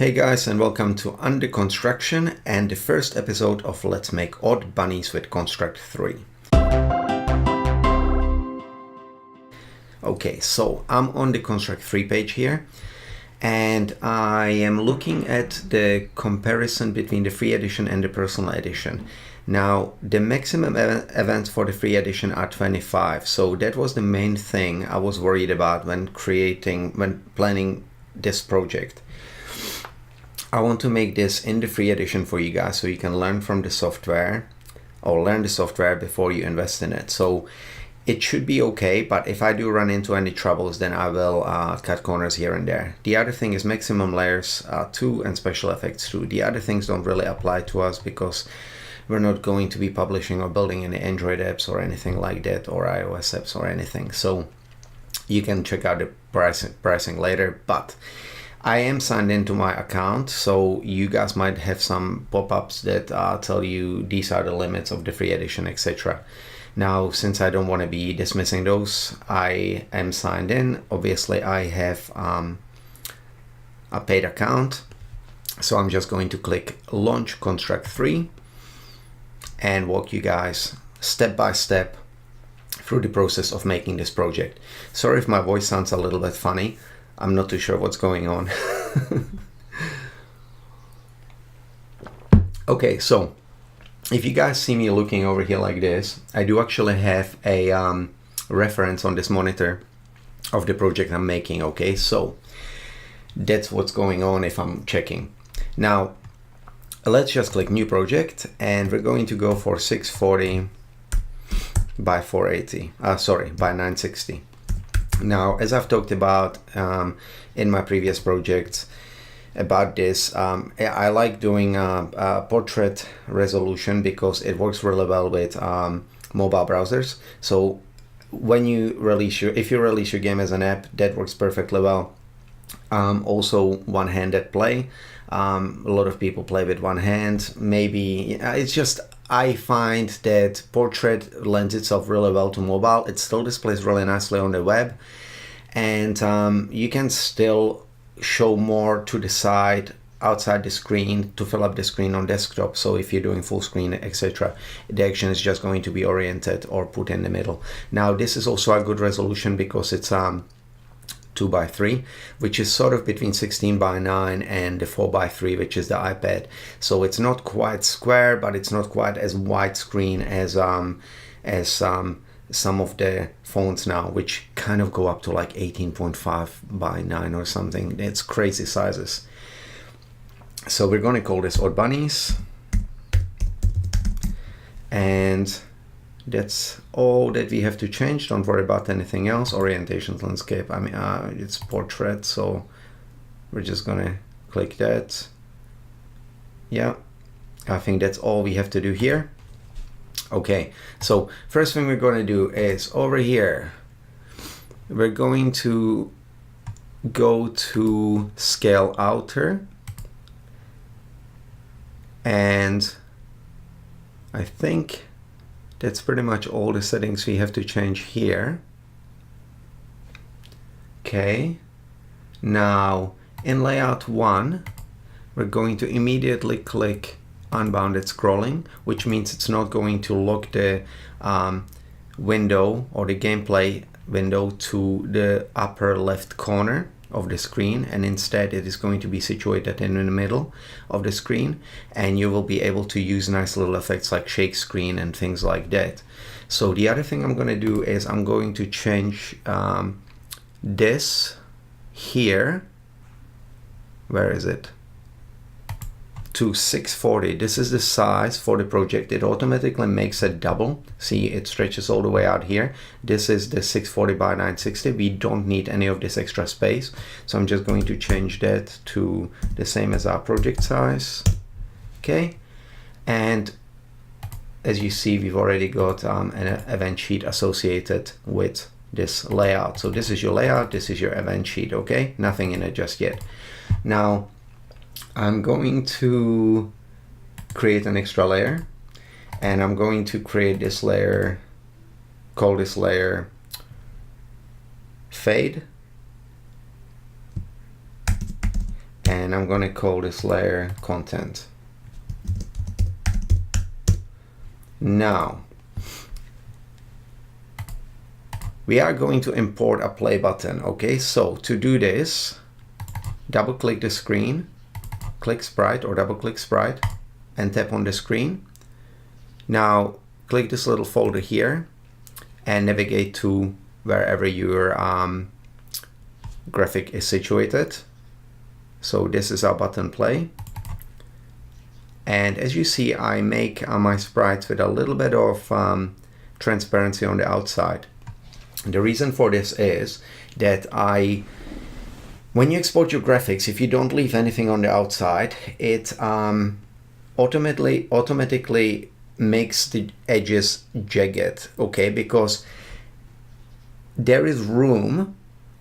Hey guys, and welcome to Under Construction and the first episode of Let's Make Odd Bunnies with Construct 3. Okay, so I'm on the Construct 3 page here, and I am looking at the comparison between the free edition and the personal edition. Now, the maximum events for the free edition are 25, so that was the main thing I was worried about when planning this project. I want to make this in the free edition for you guys so you can learn from the software or learn the software before you invest in it. So it should be okay, but if I do run into any troubles, then I will cut corners here and there. The other thing is maximum layers 2 and special effects 2. The other things don't really apply to us because we're not going to be publishing or building any Android apps or anything like that, or iOS apps or anything. So you can check out the pricing later, but I am signed into my account, so you guys might have some pop-ups that tell you these are the limits of the free edition, etc. Now, since I don't want to be dismissing those, I am signed in. Obviously, I have a paid account, so I'm just going to click Launch Construct 3 and walk you guys step by step through the process of making this project. Sorry if my voice sounds a little bit funny. I'm not too sure what's going on. Okay, so if you guys see me looking over here like this, I do actually have a reference on this monitor of the project I'm making. Okay, so that's what's going on if I'm checking. Now, let's just click New Project, and we're going to go for 640 by 480. By 960. Now, as I've talked about in my previous projects about this, I like doing a portrait resolution because it works really well with mobile browsers. So when you if you release your game as an app, that works perfectly well. Also, one-handed play. A lot of people play with one hand. Maybe it's just I find that portrait lends itself really well to mobile. It still displays really nicely on the web, and you can still show more to the side outside the screen to fill up the screen on desktop. So if you're doing full screen, etc., the action is just going to be oriented or put in the middle. Now, this is also a good resolution because it's 2x3, which is sort of between 16:9 and the 4x3, which is the iPad. So it's not quite square, but it's not quite as widescreen as some of the phones now, which kind of go up to like 18.5:9 or something. It's crazy sizes. So we're going to call this Odd Bunnies, and that's all that we have to change. Don't worry about anything else. Orientations, landscape. I mean, it's portrait, so we're just gonna click that. Yeah, I think that's all we have to do here. Okay, so first thing we're going to do is over here, we're going to go to Scale Outer, and I think that's pretty much all the settings we have to change here. Okay, now in Layout 1, we're going to immediately click Unbounded Scrolling, which means it's not going to lock the window or the gameplay window to the upper left corner of the screen, and instead it is going to be situated in the middle of the screen, and you will be able to use nice little effects like shake screen and things like that. So the other thing I'm going to do is I'm going to change this here, where is it, to 640. This is the size for the project. It automatically makes it double. See, it stretches all the way out here. This is the 640 by 960. We don't need any of this extra space, so I'm just going to change that to the same as our project size. Okay, and as you see, we've already got an event sheet associated with this layout. So this is your layout, this is your event sheet. Okay, nothing in it just yet. Now I'm going to create an extra layer, and I'm going to create this layer, call this layer Fade, and I'm going to call this layer content. Now we are going to import a play button. Okay, so to do this, double click the screen, click sprite or double click sprite and tap on the screen. Now click this little folder here and navigate to wherever your graphic is situated. So this is our button play. And as you see, I make my sprites with a little bit of transparency on the outside. The reason for this is that when you export your graphics, if you don't leave anything on the outside, it automatically makes the edges jagged, okay? Because there is room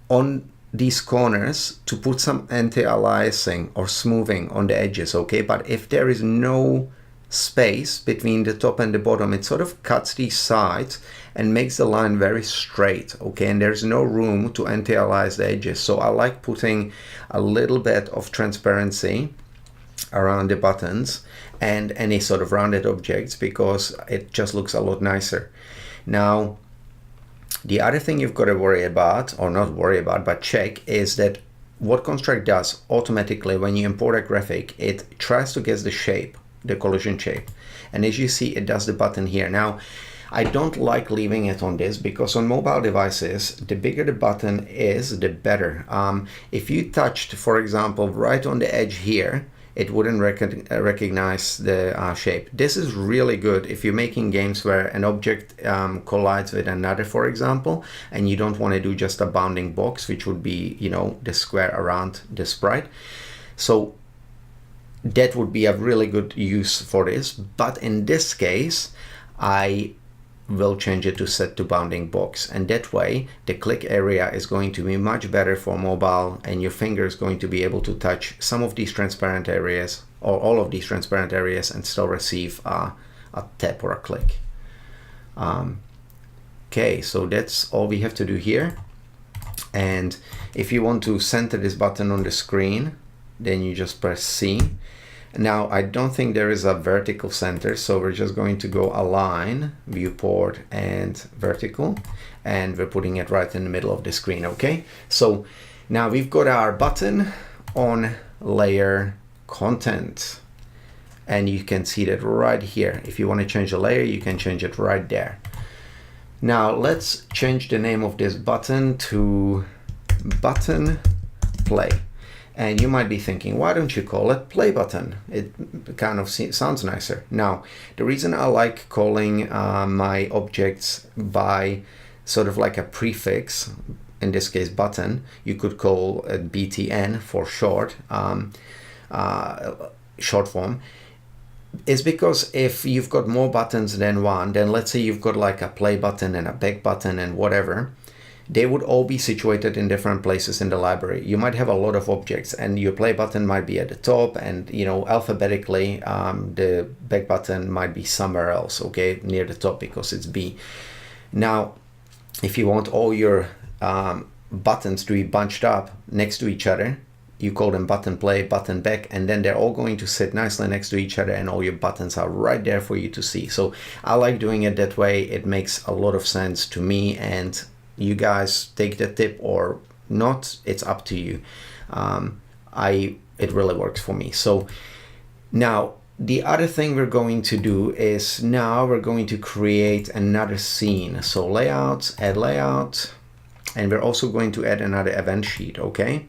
on these corners to put some anti-aliasing or smoothing on the edges, okay? But if there is no space between the top and the bottom, it sort of cuts these sides and makes the line very straight, okay? And there's no room to anti-alias the edges. So I like putting a little bit of transparency around the buttons and any sort of rounded objects because it just looks a lot nicer. Now, the other thing you've got to worry about, or not worry about, but check, is that what Construct does automatically when you import a graphic, it tries to guess the shape, the collision shape. And as you see, it does the button here. Now, I don't like leaving it on this because on mobile devices, the bigger the button is, the better. If you touched, for example, right on the edge here, it wouldn't recognize the shape. This is really good if you're making games where an object collides with another, for example, and you don't want to do just a bounding box, which would be, you know, the square around the sprite. So that would be a really good use for this. But in this case, I will change it to set to bounding box, and that way the click area is going to be much better for mobile, and your finger is going to be able to touch some of these transparent areas or all of these transparent areas and still receive a tap or a click. Okay, so that's all we have to do here. And if you want to center this button on the screen, then you just press C. Now, I don't think there is a vertical center, so we're just going to go align, viewport, and vertical, and we're putting it right in the middle of the screen, okay? So now we've got our button on layer content, and you can see that right here. If you want to change the layer, you can change it right there. Now, let's change the name of this button to button play. And you might be thinking, why don't you call it play button? It kind of sounds nicer. Now, the reason I like calling my objects by sort of like a prefix, in this case button, you could call it BTN for short, short form, is because if you've got more buttons than one, then let's say you've got like a play button and a back button and whatever, they would all be situated in different places in the library. You might have a lot of objects and your play button might be at the top, and you know, alphabetically the back button might be somewhere else, okay, near the top because it's B. Now, if you want all your buttons to be bunched up next to each other, you call them button play, button back, and then they're all going to sit nicely next to each other and all your buttons are right there for you to see. So I like doing it that way. It makes a lot of sense to me, and you guys take the tip or not, it's up to you. It really works for me. So now the other thing we're going to do is now we're going to create another scene. So layout, add layout, and we're also going to add another event sheet, okay?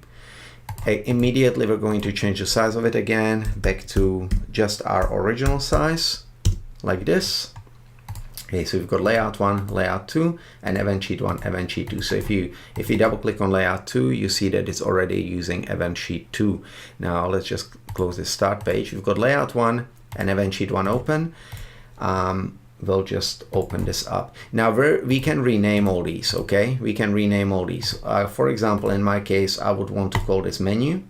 Immediately we're going to change the size of it again back to just our original size, like this. Okay, so we've got layout 1, layout 2, and event sheet 1, event sheet 2. So if you double click on layout 2, you see that it's already using event sheet 2. Now let's just close this start page. We've got layout 1 and event sheet 1 open. We'll just open this up. Now we can rename all these, okay? We can rename all these. For example, in my case, I would want to call this menu.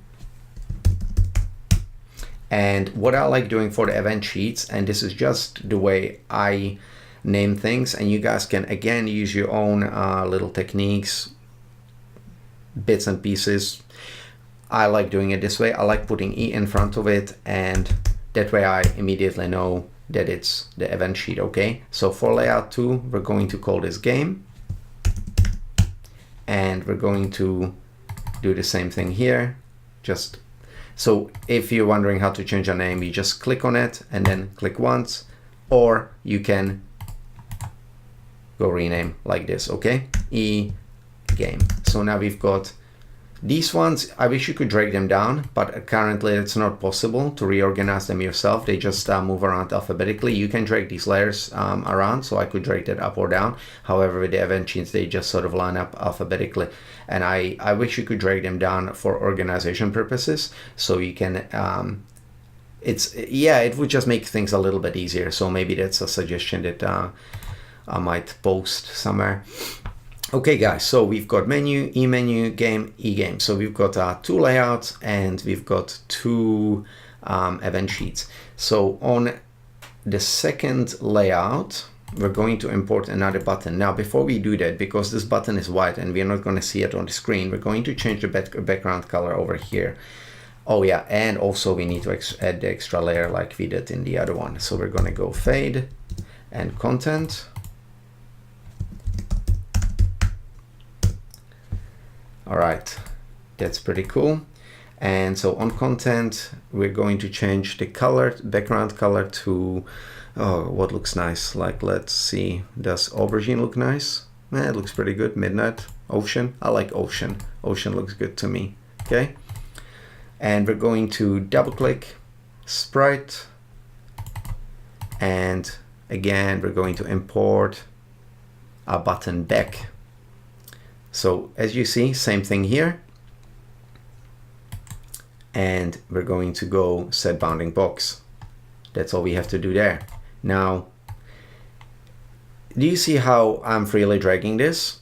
And what I like doing for the event sheets, and this is just the way I name things, and you guys can again use your own little techniques, bits and pieces. I like doing it this way. I like putting E in front of it, and that way I immediately know that it's the event sheet, okay? So for layout 2, we're going to call this game, and we're going to do the same thing here. Just so if you're wondering how to change a name, you just click on it and then click once, or you can go rename like this, okay? E game. So now we've got these ones. I wish you could drag them down, but currently it's not possible to reorganize them yourself. They just move around alphabetically. You can drag these layers around, so I could drag that up or down. However, with the event sheets, they just sort of line up alphabetically. And I wish you could drag them down for organization purposes, so you can, it would just make things a little bit easier. So maybe that's a suggestion that I might post somewhere. Okay guys, so we've got menu, e-menu, game, e-game. So we've got 2 layouts and we've got 2 event sheets. So on the second layout, we're going to import another button. Now before we do that, because this button is white and we're not going to see it on the screen, we're going to change the background color over here. Oh yeah, and also we need to add the extra layer like we did in the other one. So we're going to go fade and content. All right, that's pretty cool. And so on content, we're going to change the color, background color to, what looks nice? Like, let's see, does aubergine look nice? It looks pretty good. Midnight, ocean. I like ocean. Ocean looks good to me, okay? And we're going to double click sprite. And again, we're going to import our button back. So as you see, same thing here. And we're going to go set bounding box. That's all we have to do there. Now, do you see how I'm freely dragging this?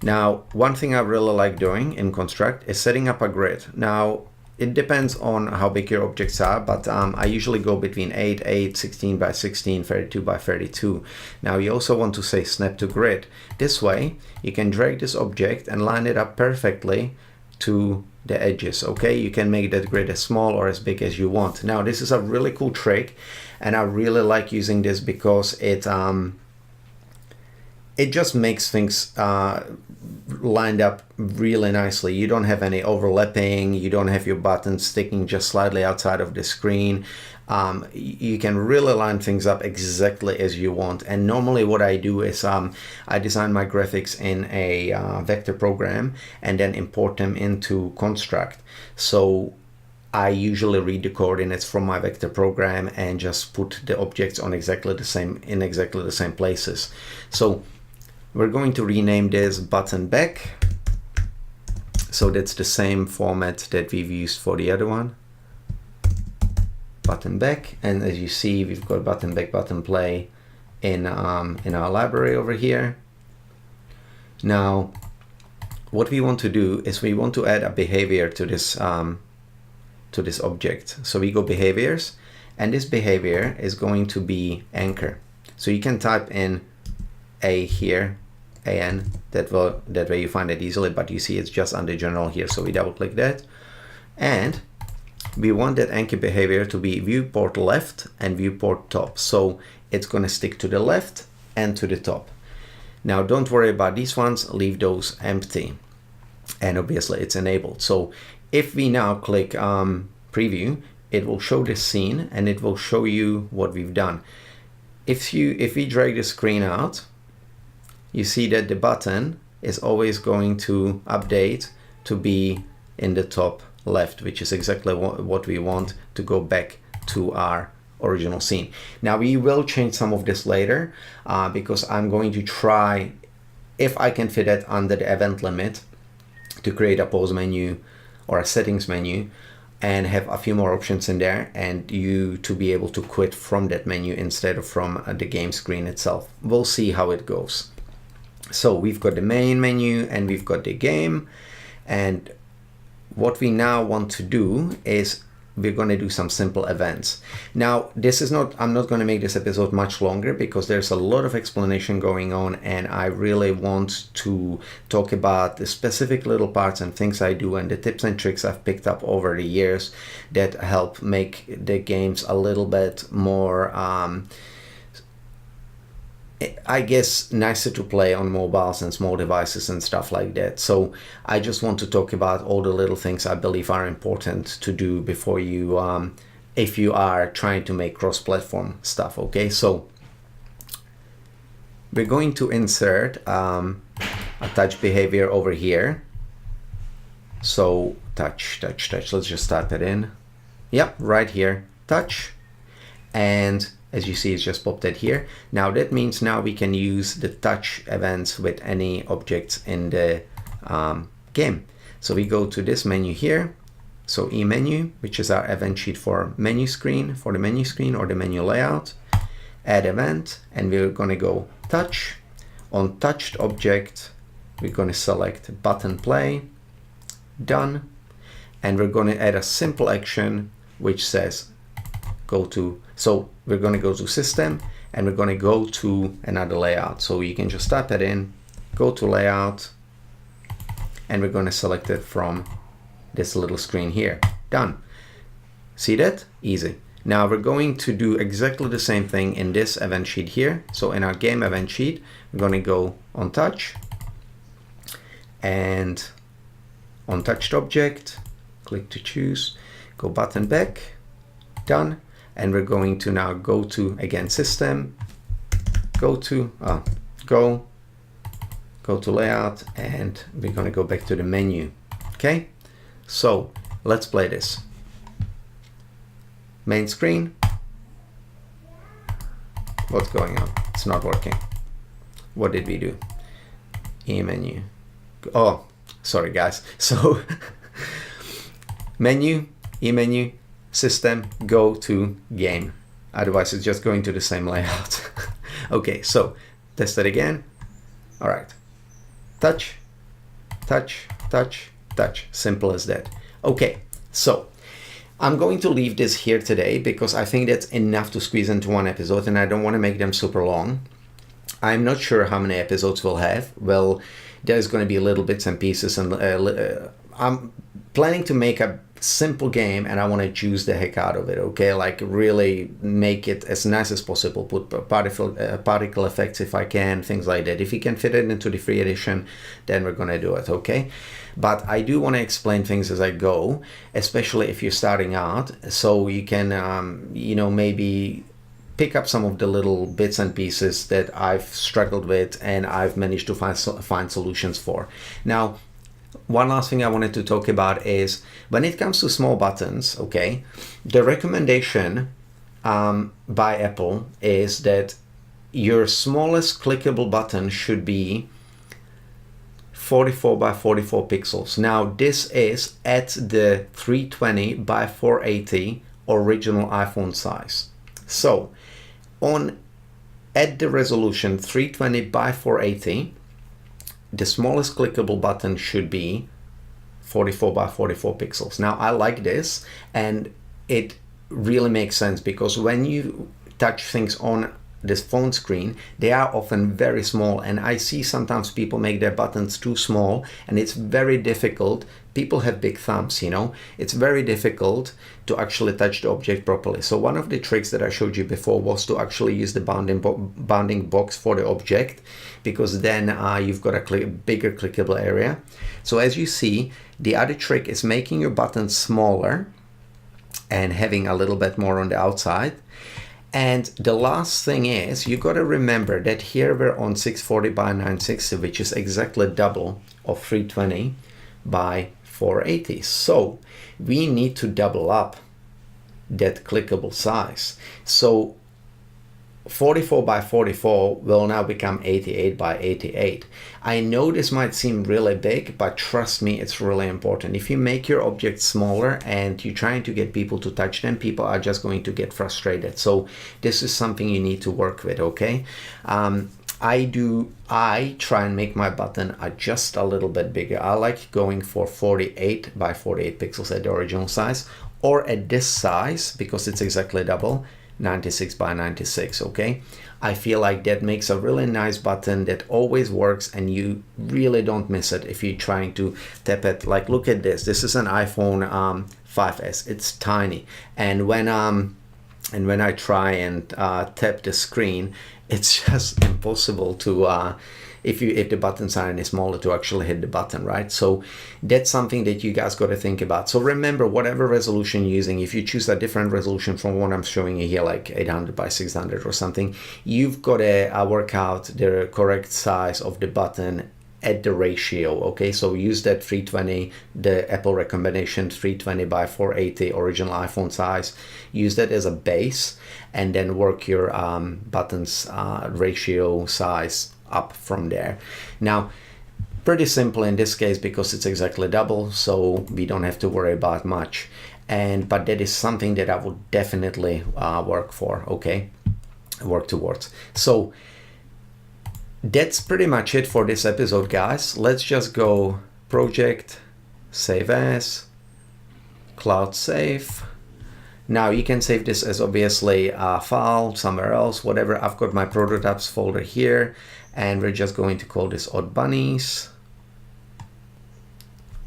Now, one thing I really like doing in Construct is setting up a grid. Now, it depends on how big your objects are, but I usually go between 8, 16 by 16, 32 by 32. Now you also want to say snap to grid. This way you can drag this object and line it up perfectly to the edges, okay? You can make that grid as small or as big as you want. Now this is a really cool trick, and I really like using this because it just makes things lined up really nicely. You don't have any overlapping, you don't have your buttons sticking just slightly outside of the screen. You can really line things up exactly as you want. And normally what I do is I design my graphics in a vector program and then import them into Construct. So I usually read the coordinates from my vector program and just put the objects on exactly the same places. So we're going to rename this button back. So that's the same format that we've used for the other one. Button back, and as you see, we've got button back, button play in our library over here. Now, what we want to do is we want to add a behavior to this object. So we go behaviors, and this behavior is going to be anchor. So you can type in A here, AN, that way you find it easily, but you see it's just under general here. So we double click that, and we want that anchor behavior to be viewport left and viewport top. So it's going to stick to the left and to the top. Now don't worry about these ones, leave those empty. And obviously it's enabled. So if we now click preview, it will show the scene and it will show you what we've done. If we drag the screen out, you see that the button is always going to update to be in the top left, which is exactly what we want to go back to our original scene. Now we will change some of this later because I'm going to try if I can fit it under the event limit to create a pause menu or a settings menu and have a few more options in there, and you to be able to quit from that menu instead of from the game screen itself. We'll see how it goes. So we've got the main menu and we've got the game, and what we now want to do is we're going to do some simple events. Now, I'm not going to make this episode much longer because there's a lot of explanation going on, and I really want to talk about the specific little parts and things I do and the tips and tricks I've picked up over the years that help make the games a little bit more I guess nicer to play on mobiles and small devices and stuff like that. So I just want to talk about all the little things I believe are important to do before you, if you are trying to make cross-platform stuff. Okay, so we're going to insert a touch behavior over here. So touch. Let's just start that in. Yep, right here, touch, and as you see, it's just popped it here. Now that means now we can use the touch events with any objects in the game. So we go to this menu here. So E-menu, which is our event sheet for menu screen, for the menu screen or the menu layout. Add event, and we're gonna go touch. On touched object, we're gonna select button play, done. And we're gonna add a simple action which says go to, so we're going to go to system and we're going to go to another layout. So you can just type that in, go to layout, and we're going to select it from this little screen here. Done. See that? Easy. Now we're going to do exactly the same thing in this event sheet here. So in our game event sheet, we're going to go on touch and on touched object, click to choose, go button back, done. And we're going to now go to, again, system, go to layout, and we're going to go back to the menu. Okay, so let's play this. Main screen. What's going on? It's not working. What did we do? E-menu. Oh, sorry guys. So menu, E-menu, system, go to game. Otherwise it's just going to the same layout. Okay, so test it again. All right, touch, touch, touch, touch, simple as that. Okay, so I'm going to leave this here today because I think that's enough to squeeze into one episode, and I don't want to make them super long. I'm not sure how many episodes we'll have. Well, there's going to be little bits and pieces, and I'm planning to make a simple game, and I want to juice the heck out of it. Okay, like really make it as nice as possible, put particle effects if I can, things like that. If you can fit it into the free edition, then we're gonna do it. Okay, but I do want to explain things as I go, especially if you're starting out, so you can maybe pick up some of the little bits and pieces that I've struggled with and I've managed to find solutions for. Now, one last thing I wanted to talk about is when it comes to small buttons, okay, the recommendation by Apple is that your smallest clickable button should be 44 by 44 pixels. Now this is at the 320 by 480 original iPhone size. So at the resolution 320 by 480, the smallest clickable button should be 44 by 44 pixels. Now I like this, and it really makes sense because when you touch things on this phone screen, they are often very small, and I see sometimes people make their buttons too small, and it's very difficult. People have big thumbs, it's very difficult to actually touch the object properly. So one of the tricks that I showed you before was to actually use the bounding box for the object, because then you've got a bigger clickable area. So as you see, the other trick is making your buttons smaller and having a little bit more on the outside. And the last thing is, you got to remember that here we're on 640 by 960, which is exactly double of 320 by 480. So we need to double up that clickable size. So 44 by 44 will now become 88 by 88. I know this might seem really big, but trust me, it's really important. If you make your objects smaller and you're trying to get people to touch them, people are just going to get frustrated. So this is something you need to work with, okay? I try and make my button just a little bit bigger. I like going for 48 by 48 pixels at the original size. or at this size, because it's exactly double, 96 by 96, okay? I feel like that makes a really nice button that always works, and you really don't miss it if you're trying to tap it. Like, look at this. This is an iPhone 5S. It's tiny, and when I try and tap the screen, it's just impossible to if the buttons are any smaller, to actually hit the button, right? So that's something that you guys got to think about. So remember, whatever resolution you're using, if you choose a different resolution from what I'm showing you here, like 800 by 600 or something, you've got to work out the correct size of the button at the ratio, okay? So use that 320, the Apple recommendation, 320 by 480 original iPhone size. Use that as a base, and then work your buttons ratio size up from there. Now, pretty simple in this case because it's exactly double, so we don't have to worry about much. But that is something that I would definitely work towards. So that's pretty much it for this episode, guys. Let's just go project, save as, cloud save. Now you can save this as obviously a file somewhere else, whatever. I've got my prototypes folder here, and we're just going to call this Odd Bunnies,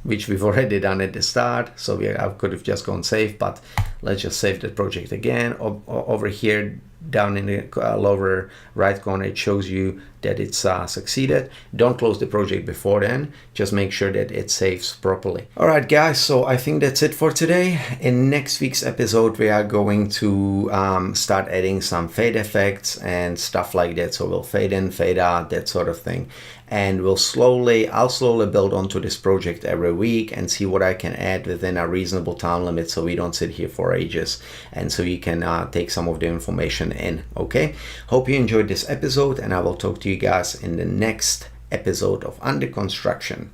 which we've already done at the start. So I could have just gone save, but let's just save that project again. Over here, down in the lower right corner, it shows you that it's succeeded. Don't close the project before then. Just make sure that it saves properly. All right, guys, so I think that's it for today. In next week's episode, we are going to start adding some fade effects and stuff like that. So we'll fade in, fade out, that sort of thing. And I'll slowly build onto this project every week and see what I can add within a reasonable time limit, so we don't sit here for ages, and so you can take some of the information in. Okay, hope you enjoyed this episode, and I will talk to you guys in the next episode of Under Construction.